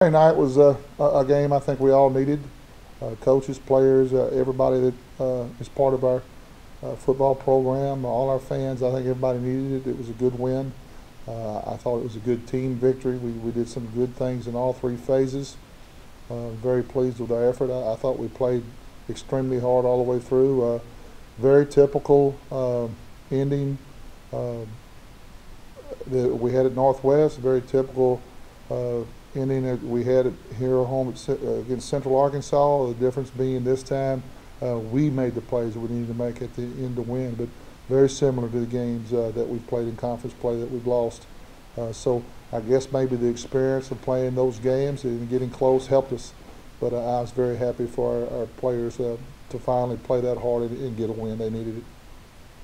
Friday night was a game I think we all needed. Coaches, players, everybody that is part of our football program, all our fans. I think everybody needed it. It was a good win. I thought it was a good team victory. We did some good things in all three phases. Very pleased with our effort. I thought we played extremely hard all the way through. Very typical ending that we had at Northwest. Very typical ending that we had it here at home against Central Arkansas. The difference being this time we made the plays that we needed to make at the end to win, but very similar to the games that we've played in conference play that we've lost. So I guess maybe the experience of playing those games and getting close helped us, but I was very happy for our players to finally play that hard and get a win. They needed it.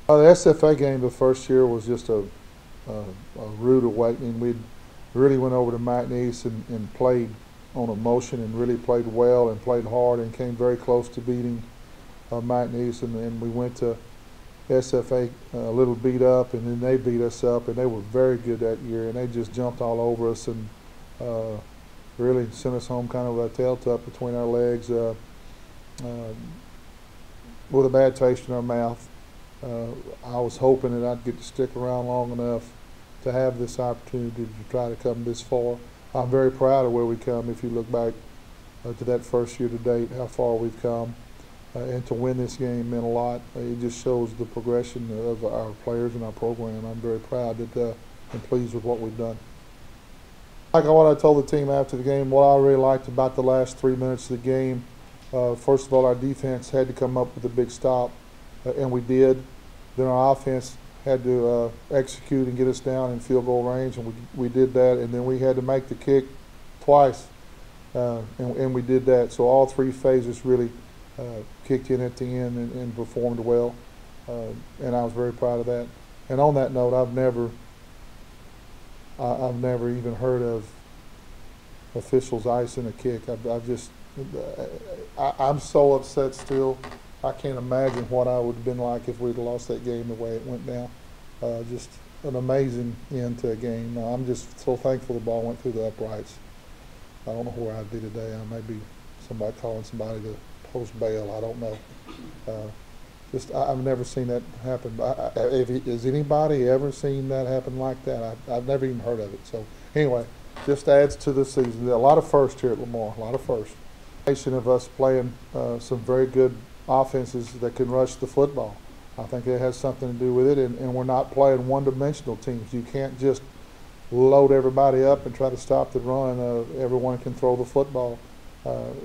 The SFA game the first year was just a rude awakening. We really went over to McNeese and played on emotion and really played well and played hard and came very close to beating McNeese, and we went to SFA a little beat up, and then they beat us up, and they were very good that year, and they just jumped all over us and really sent us home kind of with our tail tucked between our legs with a bad taste in our mouth. I was hoping that I'd get to stick around long enough to have this opportunity to try to come this far. I'm very proud of where we come. If you look back to that first year to date, how far we've come. And to win this game meant a lot. It just shows the progression of our players and our program. I'm very proud and pleased with what we've done. Like what I told the team after the game, what I really liked about the last 3 minutes of the game, first of all, our defense had to come up with a big stop, and we did. Then our offense had to execute and get us down in field goal range, and we did that. And then we had to make the kick twice, and we did that. So all three phases really kicked in at the end and performed well, and I was very proud of that. And on that note, I've never even heard of officials icing a kick. I'm so upset still. I can't imagine what I would have been like if we'd lost that game the way it went down. Just an amazing end to a game. I'm just so thankful the ball went through the uprights. I don't know where I'd be today. I may be somebody calling somebody to post bail. I don't know. I've never seen that happen. Has anybody ever seen that happen like that? I've never even heard of it. So anyway, just adds to the season. A lot of firsts here at Lamar. A lot of firsts. Of us playing some very good offenses that can rush the football. I think it has something to do with it, and we're not playing one-dimensional teams. You can't just load everybody up and try to stop the run. Everyone can throw the football.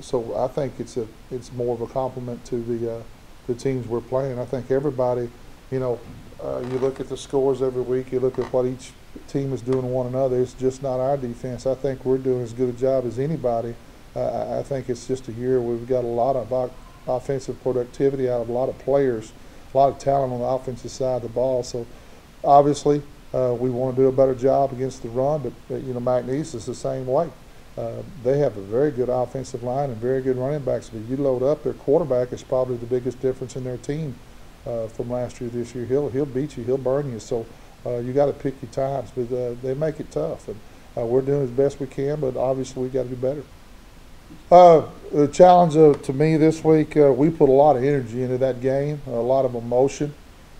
So I think it's more of a compliment to the teams we're playing. I think everybody, you look at the scores every week, you look at what each team is doing to one another. It's just not our defense. I think we're doing as good a job as anybody. I think it's just a year where we've got a lot of offensive productivity out of a lot of players, a lot of talent on the offensive side of the ball. So obviously we want to do a better job against the run, but McNeese is the same way. They have a very good offensive line and very good running backs. But you load up, their quarterback is probably the biggest difference in their team from last year to this year. He'll beat you, he'll burn you. So you got to pick your times, but they make it tough, and we're doing as best we can. But obviously we got to do better. The challenge to me this week, we put a lot of energy into that game, a lot of emotion.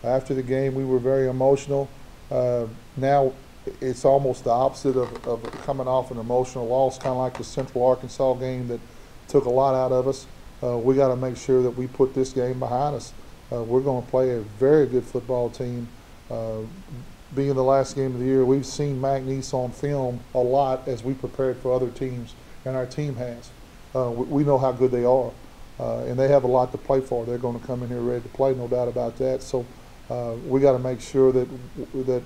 After the game, we were very emotional. Now it's almost the opposite of coming off an emotional loss, kind of like the Central Arkansas game that took a lot out of us. We got to make sure that we put this game behind us. We're going to play a very good football team. Being the last game of the year, we've seen McNeese on film a lot as we prepared for other teams, and our team has. We know how good they are, and they have a lot to play for. They're going to come in here ready to play, no doubt about that. So we got to make sure that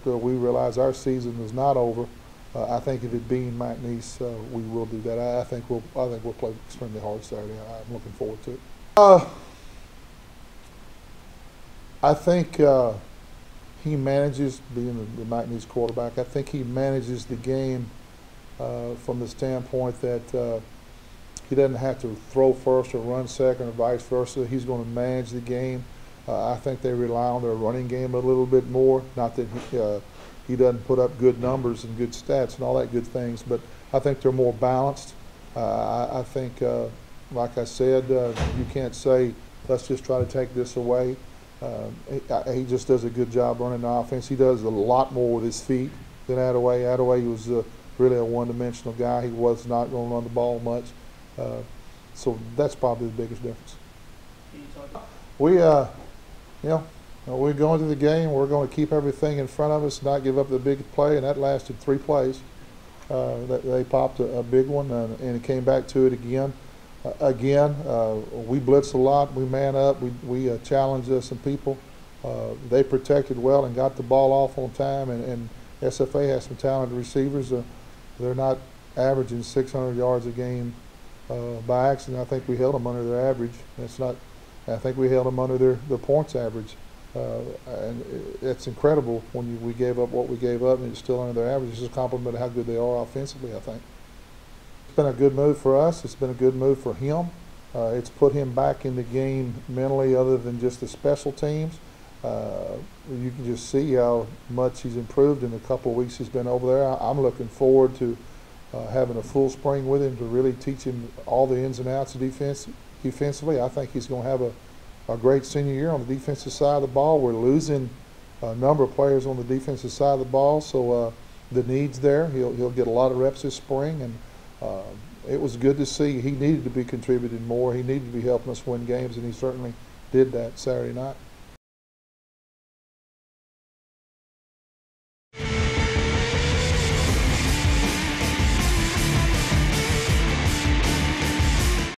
we realize our season is not over. I think if it being McNeese, we will do that. I think we'll play extremely hard Saturday. I'm looking forward to it. I think he manages, being the McNeese quarterback, I think he manages the game from the standpoint that he doesn't have to throw first or run second or vice versa. He's going to manage the game. I think they rely on their running game a little bit more. Not that he doesn't put up good numbers and good stats and all that good things, but I think they're more balanced. I think, like I said, you can't say, let's just try to take this away. He just does a good job running the offense. He does a lot more with his feet than Attaway. Attaway was really a one-dimensional guy. He was not going to run the ball much. So that's probably the biggest difference. We, you know, we're going to the game. We're going to keep everything in front of us, not give up the big play, and that lasted 3 plays. They popped a big one, and it came back to it again. We blitzed a lot. We man up. We challenged some people. They protected well and got the ball off on time. And SFA has some talented receivers. They're not averaging 600 yards a game by accident. I think we held them under their average. It's not. I think we held them under their points average. And it's incredible when we gave up what we gave up, and it's still under their average. It's a compliment of how good they are offensively, I think. It's been a good move for us. It's been a good move for him. It's put him back in the game mentally, other than just the special teams. You can just see how much he's improved in the couple of weeks he's been over there. I'm looking forward to having a full spring with him to really teach him all the ins and outs of defensively. I think he's going to have a great senior year on the defensive side of the ball. We're losing a number of players on the defensive side of the ball, so the need's there. He'll get a lot of reps this spring, and it was good to see. He needed to be contributing more. He needed to be helping us win games, and he certainly did that Saturday night.